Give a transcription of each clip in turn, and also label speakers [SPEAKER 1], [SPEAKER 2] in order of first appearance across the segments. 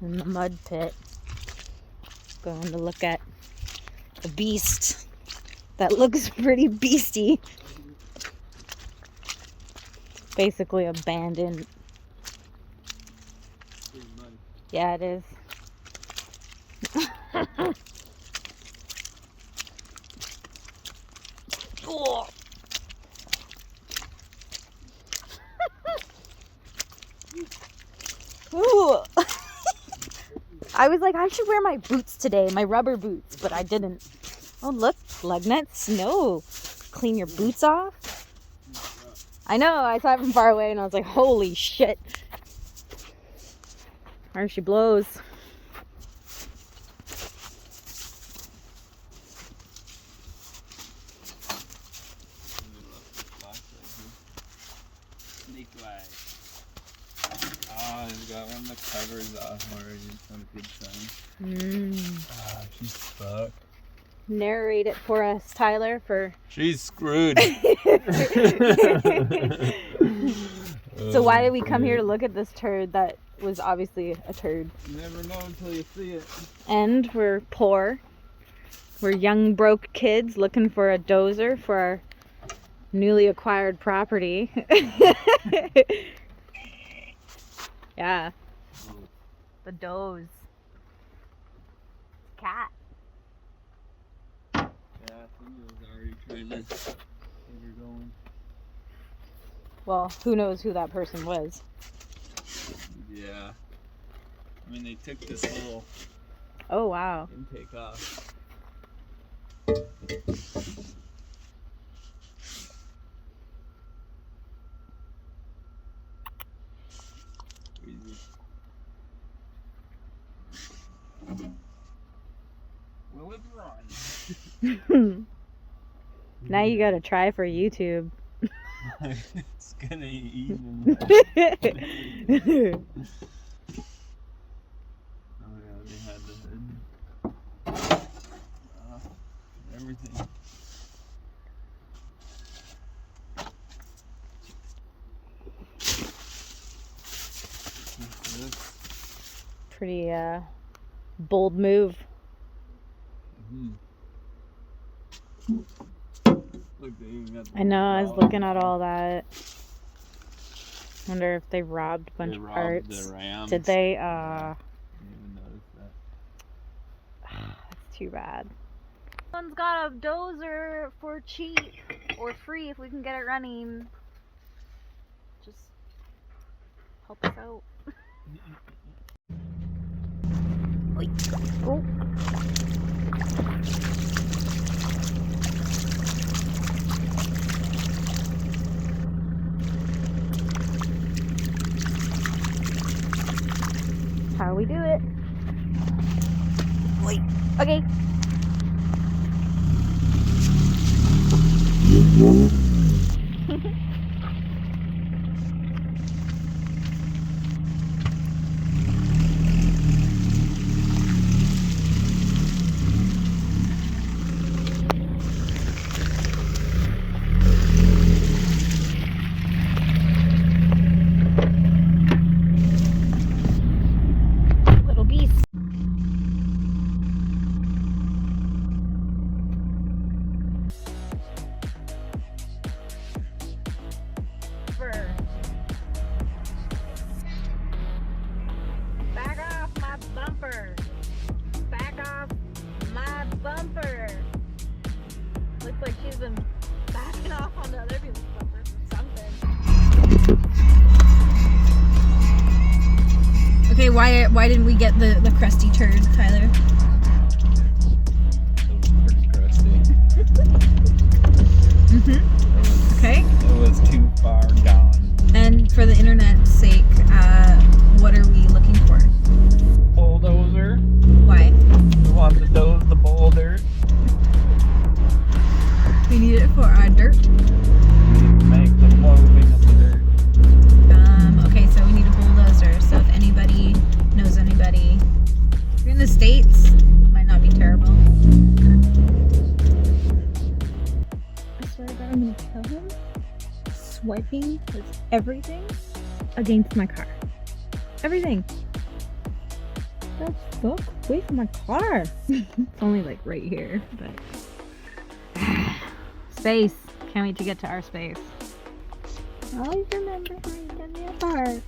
[SPEAKER 1] in the mud pit. Going to look at a beast that looks pretty beastie. Basically abandoned. Yeah, it is. Oh. Ooh. I was like, I should wear my boots today, my rubber boots, but I didn't. Oh, look, lug nuts, snow. Clean your boots off. I know, I saw it from far away and I was like, holy shit. There she blows.
[SPEAKER 2] Oh, he's got one of the covers off already. It's not a good sign. Ah, she's stuck.
[SPEAKER 1] Narrate it for us, Tyler, for...
[SPEAKER 2] She's screwed.
[SPEAKER 1] So why did we come here to look at this turd that was obviously a turd?
[SPEAKER 2] You never know until you see it.
[SPEAKER 1] And we're poor. We're young, broke kids looking for a dozer for our newly acquired property. Yeah. The doze. Cat.
[SPEAKER 2] Yeah, I think it was already trying to get her going.
[SPEAKER 1] Well, who knows who that person was.
[SPEAKER 2] Yeah. I mean, they took this little
[SPEAKER 1] Oh, wow.
[SPEAKER 2] intake off. Crazy. Will it run?
[SPEAKER 1] Now you gotta try for YouTube.
[SPEAKER 2] It's gonna eat him. Oh yeah, they had the hood. Everything.
[SPEAKER 1] Pretty bold move.
[SPEAKER 2] Look, they even got the
[SPEAKER 1] I know, I was
[SPEAKER 2] dollars.
[SPEAKER 1] looking at all that. Wonder if they robbed a bunch
[SPEAKER 2] They
[SPEAKER 1] of
[SPEAKER 2] robbed
[SPEAKER 1] parts.
[SPEAKER 2] the Rams.
[SPEAKER 1] Did they?
[SPEAKER 2] Yeah, didn't even notice that.
[SPEAKER 1] That's too bad. Someone's got a dozer for cheap or free if we can get it running. Just help us out. Wait. Oh. How we do it? Wait. Okay. Little beast. Back off my bumper. Back off my bumper. Looks like she's been backing off onto other people's bumpers or something. Okay, why didn't we get the crusty turd, Tyler?
[SPEAKER 2] It was pretty crusty.
[SPEAKER 1] Okay.
[SPEAKER 2] It was too far gone.
[SPEAKER 1] And for the internet's sake, what are we looking for?
[SPEAKER 2] Bulldozer.
[SPEAKER 1] Why?
[SPEAKER 2] We want to doze the boulder.
[SPEAKER 1] We need it for our dirt.
[SPEAKER 2] Make the moving of the dirt.
[SPEAKER 1] Okay, so we need a bulldozer. So if anybody knows anybody, if you're in the States, might not be terrible. I swear to God, I'm gonna kill him. Swiping with everything against my car. Everything. the fuck? Away from my car. It's only like right here, but space. Can't wait to get to our space. Always remember how you done me apart.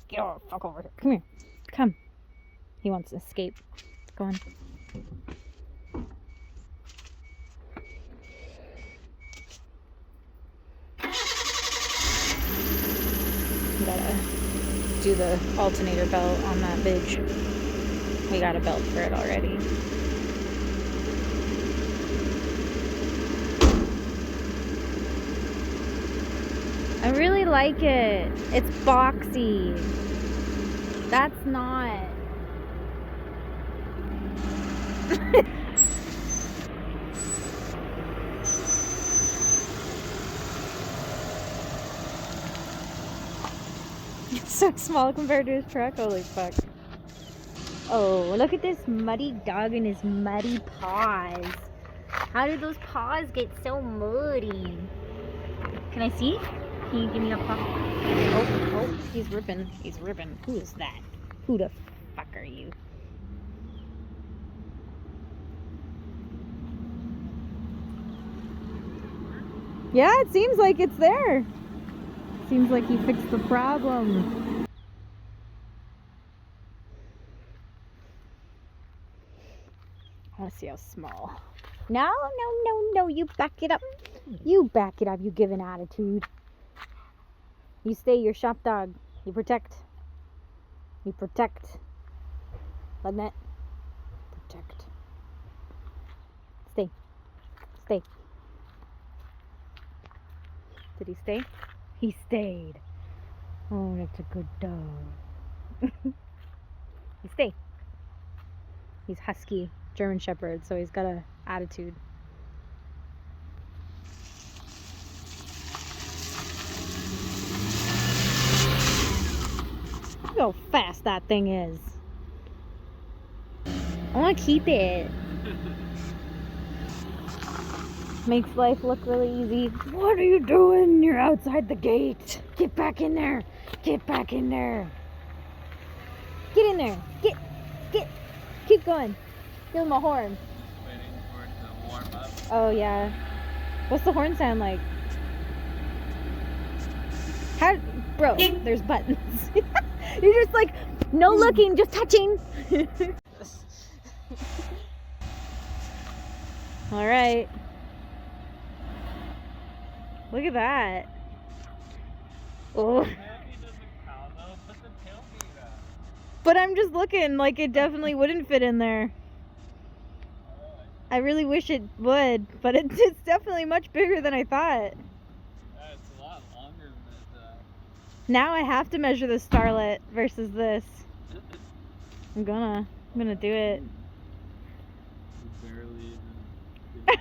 [SPEAKER 1] Get the fuck over here. Come here. Come. He wants to escape. Go on. Gotta do the alternator belt on that bitch. We got a belt for it already. I really like it. It's boxy. That's not. It's so small compared to his truck. Holy fuck. Oh, look at this muddy dog and his muddy paws. How did those paws get so muddy? Can I see? Can you give me a paw? Oh, he's ripping. He's ripping. Who is that? Who the fuck are you? Yeah, it seems like it's there. Seems like he fixed the problem. I want to see how small. No, you back it up. You back it up, you give an attitude. You stay your shop dog. You protect. You protect. Lugnet. Protect. Stay. Stay. Did he stay? He stayed. Oh, that's a good dog. He stayed. He's husky, German Shepherd, so he's got an attitude. Look how fast that thing is. I want to keep it. Makes life look really easy. What are you doing? You're outside the gate. Get back in there. Get back in there. Get in there. Get. Keep going. Give him a horn.
[SPEAKER 2] Waiting for it to warm up.
[SPEAKER 1] Oh, yeah. What's the horn sound like? How? Bro, there's buttons. You're just like, no looking, just touching. All right. Look at that. Oh. But I'm just looking like it definitely wouldn't fit in there. I really wish it would, but it's definitely much bigger than I thought.
[SPEAKER 2] Yeah, it's a lot longer than it.
[SPEAKER 1] Now I have to measure the Starlet versus this. I'm gonna do it.
[SPEAKER 2] Barely even.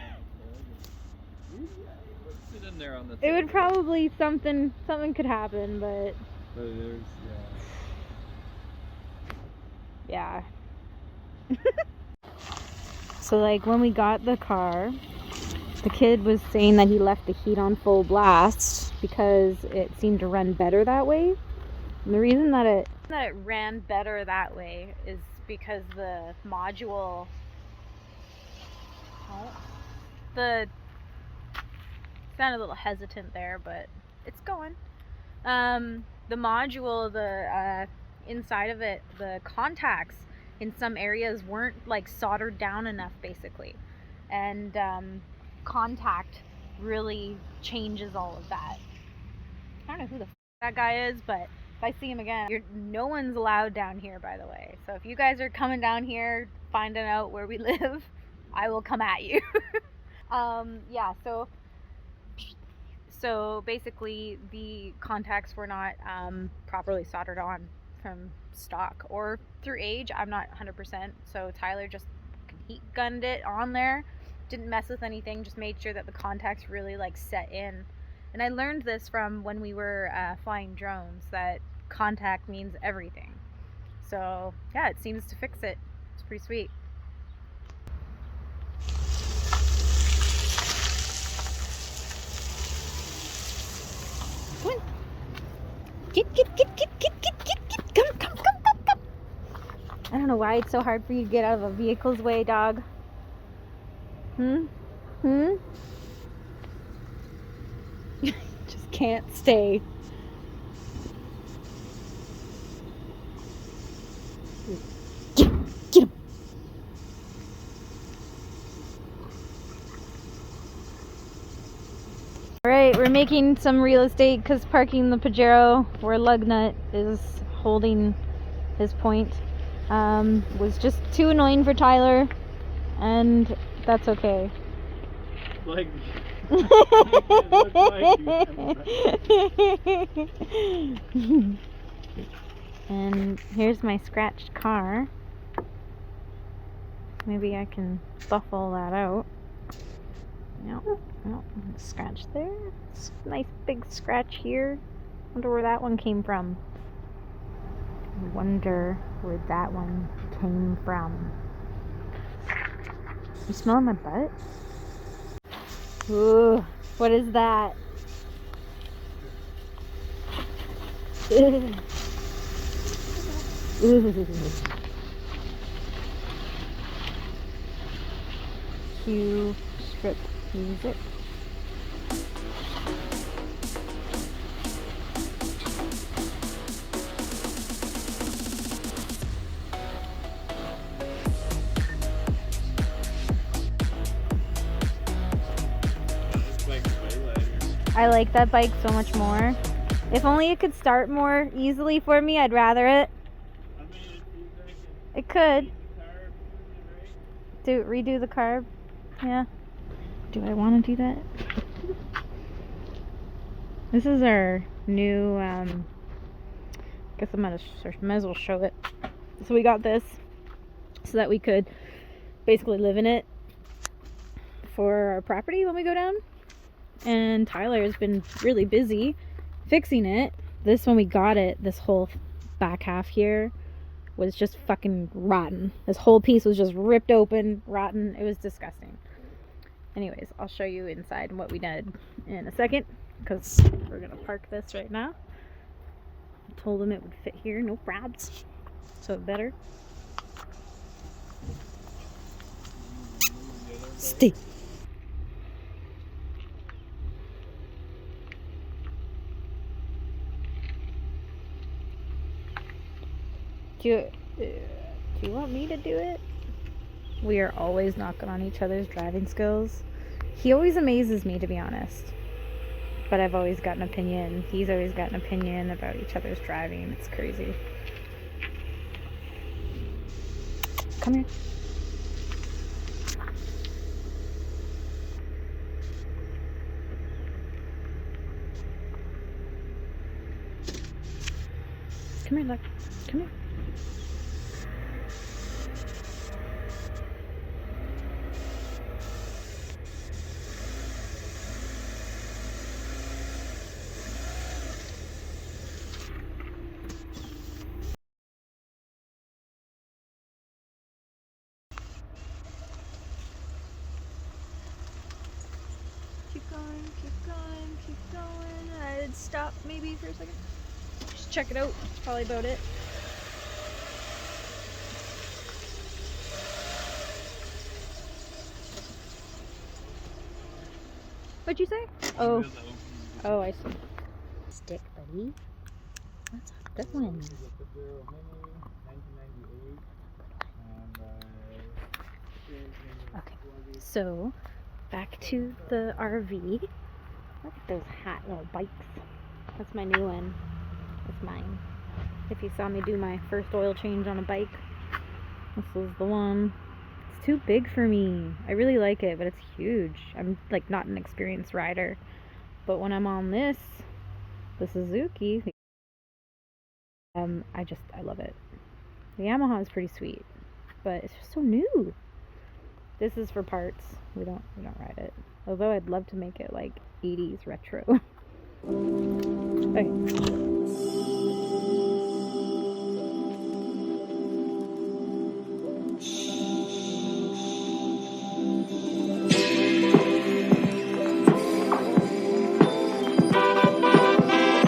[SPEAKER 2] Sit in there on the
[SPEAKER 1] It would
[SPEAKER 2] table.
[SPEAKER 1] probably something could happen, but
[SPEAKER 2] there's
[SPEAKER 1] yeah. So like when we got the car, the kid was saying that he left the heat on full blast because it seemed to run better that way. And the reason that it ran better that way is because the module, sounded a little hesitant there, but it's going. The module, the inside of it, the contacts in some areas weren't like soldered down enough, basically, and contact really changes all of that. I don't know who the that guy is, but if I see him again, no one's allowed down here, by the way. So if you guys are coming down here finding out where we live, I will come at you. Yeah, so basically the contacts were not properly soldered on from stock or through age. I'm not 100%, so Tyler just heat gunned it on there, didn't mess with anything, just made sure that the contacts really like set in. And I learned this from when we were flying drones, that contact means everything. So yeah, it seems to fix it. It's pretty sweet. Come on. why it's so hard for you to get out of a vehicle's way, dog? Just can't stay. Get him. Alright, we're making some real estate because parking the Pajero where Lugnut is holding his point was just too annoying for Tyler, and that's okay.
[SPEAKER 2] Like,
[SPEAKER 1] and here's my scratched car. Maybe I can buff all that out. No, scratch there. It's a nice big scratch here. Wonder where that one came from. Wonder where that one came from. You smelling my butt? Ooh, what is that? Ooh. Cue strip music. I like that bike so much more. If only it could start more easily for me, I'd rather it. It could. Redo the carb. Yeah. Do I want to do that? This is our new, guess I might as well show it. So we got this so that we could basically live in it for our property when we go down. And Tyler has been really busy fixing it. This, when we got it, this whole back half here was just fucking rotten. This whole piece was just ripped open, rotten. It was disgusting. Anyways, I'll show you inside what we did in a second, because we're gonna park this right now. I told him it would fit here, no probs. So it better. Stay. Do you want me to do it? We are always knocking on each other's driving skills. He always amazes me, to be honest. But I've always got an opinion. He's always got an opinion about each other's driving. It's crazy. Come here. Come here, look. Come here. Keep going, keep going, keep going. I'd stop maybe for a second. Just check it out. That's probably about it. What'd you say? Oh. Oh, I see. Stick, buddy. That's a good one. Okay, so back to the RV. Look at those hot little bikes. That's my new one. That's mine. If you saw me do my first oil change on a bike, this was the one. It's too big for me. I really like it, but it's huge. I'm like not an experienced rider. But when I'm on the Suzuki, I love it. The Yamaha is pretty sweet, but it's just so new. This is for parts. We don't ride it. Although I'd love to make it like 80s retro. Okay.